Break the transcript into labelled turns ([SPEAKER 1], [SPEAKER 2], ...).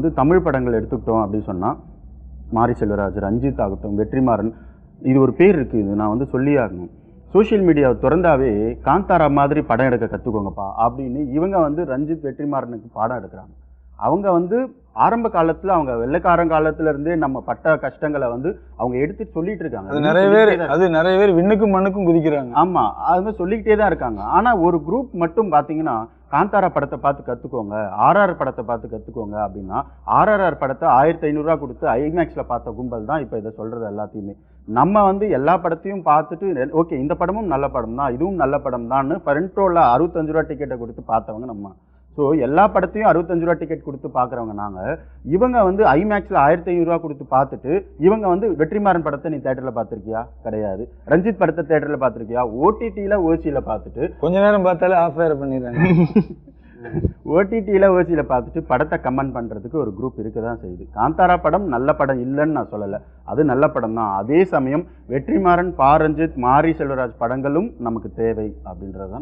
[SPEAKER 1] வந்து தமிழ் படங்கள் எடுத்துக்கிட்டோம் அப்படின்னு சொன்னால் மாரி செல்வராஜ், ரஞ்சித் ஆகட்டும், வெற்றிமாறன், இது ஒரு பேர் இருக்குது, இது நான் வந்து சொல்லி ஆகணும். சோஷியல் மீடியாவை திறந்தாவே காந்தாரா மாதிரி படம் எடுக்க கற்றுக்கோங்கப்பா அப்படின்னு இவங்க வந்து ரஞ்சித், வெற்றிமாறனுக்கு பாடம் எடுக்கிறாங்க. அவங்க வந்து ஆரம்ப காலத்தில் அவங்க வெள்ளைக்காரன் காலத்திலேருந்தே நம்ம பட்ட கஷ்டங்களை வந்து அவங்க எடுத்து சொல்லிட்டு இருக்காங்க.
[SPEAKER 2] அது நிறைய பேர் விண்ணுக்கும் மண்ணுக்கும் குதிக்கிறாங்க.
[SPEAKER 1] ஆமாம், அது மாதிரி சொல்லிக்கிட்டே தான் இருக்காங்க. ஆனால் ஒரு குரூப் மட்டும் பார்த்தீங்கன்னா காந்தாரா படத்தை பார்த்து கற்றுக்கோங்க, ஆர்ஆர் படத்தை பார்த்து கற்றுக்கோங்க அப்படின்னா ஆர்ஆர்ஆர் படத்தை 1500 கொடுத்து ஐமேக்ஸில் பார்த்த கும்பல் தான் இப்போ இதை சொல்கிறது எல்லாத்தையுமே. நம்ம வந்து எல்லா படத்தையும் பார்த்துட்டு ஓகே இந்த படமும் நல்ல படம் தான், இதுவும் நல்ல படம் தான்னு ஃப்ரண்ட் ரோவில் 65 டிக்கெட்டை கொடுத்து பார்த்தவங்க நம்ம. ஸோ எல்லா படத்தையும் 65 டிக்கெட் கொடுத்து பார்க்குறவங்க நாங்கள். இவங்க வந்து ஐமேக்ஸில் 1500 கொடுத்து பார்த்துட்டு இவங்க வந்து வெற்றிமாறன் படத்தை நீ தேட்டரில் பார்த்துருக்கியா? கிடையாது. ரஞ்சித் படத்தை தேட்டரில் பார்த்துருக்கியா? ஓடிடியில் ஓசியில் பார்த்துட்டு
[SPEAKER 2] கொஞ்ச நேரம் பார்த்தாலே ஆஃப் ஃபயர் பண்ணிடுறாங்க.
[SPEAKER 1] ஓடிடியில் ஓசியில் பார்த்துட்டு படத்தை கமெண்ட் பண்ணுறதுக்கு ஒரு குரூப் இருக்க தான் செய்யுது. காந்தாரா படம் நல்ல படம் இல்லைன்னு நான் சொல்லலை, அது நல்ல படம் தான். அதே சமயம் வெற்றிமாறன், ரஞ்சித், மாரி செல்வராஜ் படங்களும் நமக்கு தேவை அப்படின்றது தான்